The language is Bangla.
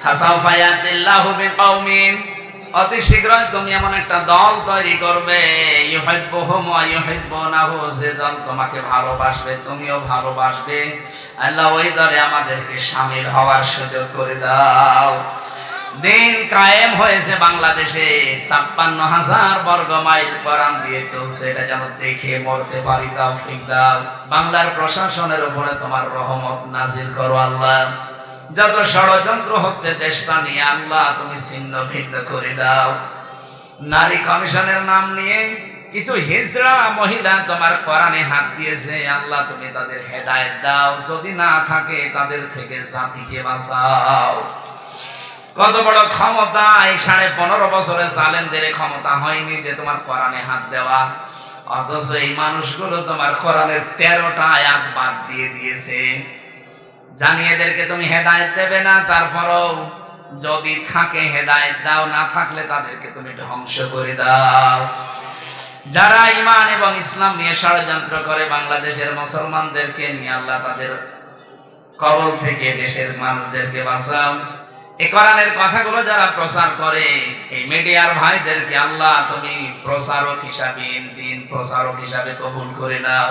ফাসাউফা ইয়াতিল্লাহু বিকওমিন, অতি শীঘ্রই তুমি এমন একটা দল তৈরি করবে, ইউহিব্বুহুম ওয়া ইউহিব্বুনাহু, যে দল তোমাকে ভালোবাসবে তুমিও ভালোবাসবে। আল্লাহ ওই দলে আমাদেরকে শামিল হওয়ার সুযোগ করে দাও। দিন কায়েম হয়েছে বাংলাদেশে, ৫৬,০০০ বর্গ মাইল কোরআন দিয়ে চলছে, এটা যেন দেখে মরতে পারি, তৌফিক দাও। বাংলার প্রশাসনের উপরে তোমার রহমত নাজিল করো আল্লাহ। যত ষড়যন্ত্র হচ্ছে দেশটা নিয়ে আল্লাহ তুমি ছিন্ন ভিন্ন করে দাও। নারী কমিশনের নাম নিয়ে কিছু হিজড়া মহিলা তোমার কোরআনে হাত দিয়েছে, আল্লাহ তুমি তাদের হেদায়েত দাও, যদি না থাকে তাদের থেকে জাতিকে বাঁচাও। কত বড় ক্ষমতা, এই ১৫.৫ বছরে জালেমদের ক্ষমতা হয়নি যে তোমার কোরআনে হাত দেওয়া, অথচ এই মানুষগুলো তোমার কোরআনের ১৩টা আয়াত বাদ দিয়ে দিয়েছে। জানি এদেরকে তুমি হেদায়েত দেবে না, তারপরও যদি থাকে হেদায়েত দাও, না থাকলে তাদেরকে তুমি ধ্বংস করে দাও। যারা ঈমান এবং ইসলাম নিয়ে ষড়যন্ত্র করে বাংলাদেশের মুসলমানদেরকে নিয়ে, আল্লাহ তাদের কবল থেকে দেশের মানুষদেরকে বাঁচাও। এই কোরআনের কথাগুলো যারা প্রচার করে, এই মিডিয়ার ভাইদেরকে আল্লাহ তুমি প্রচারক হিসাবে, দিন প্রচারক হিসাবে কবুল করে নাও।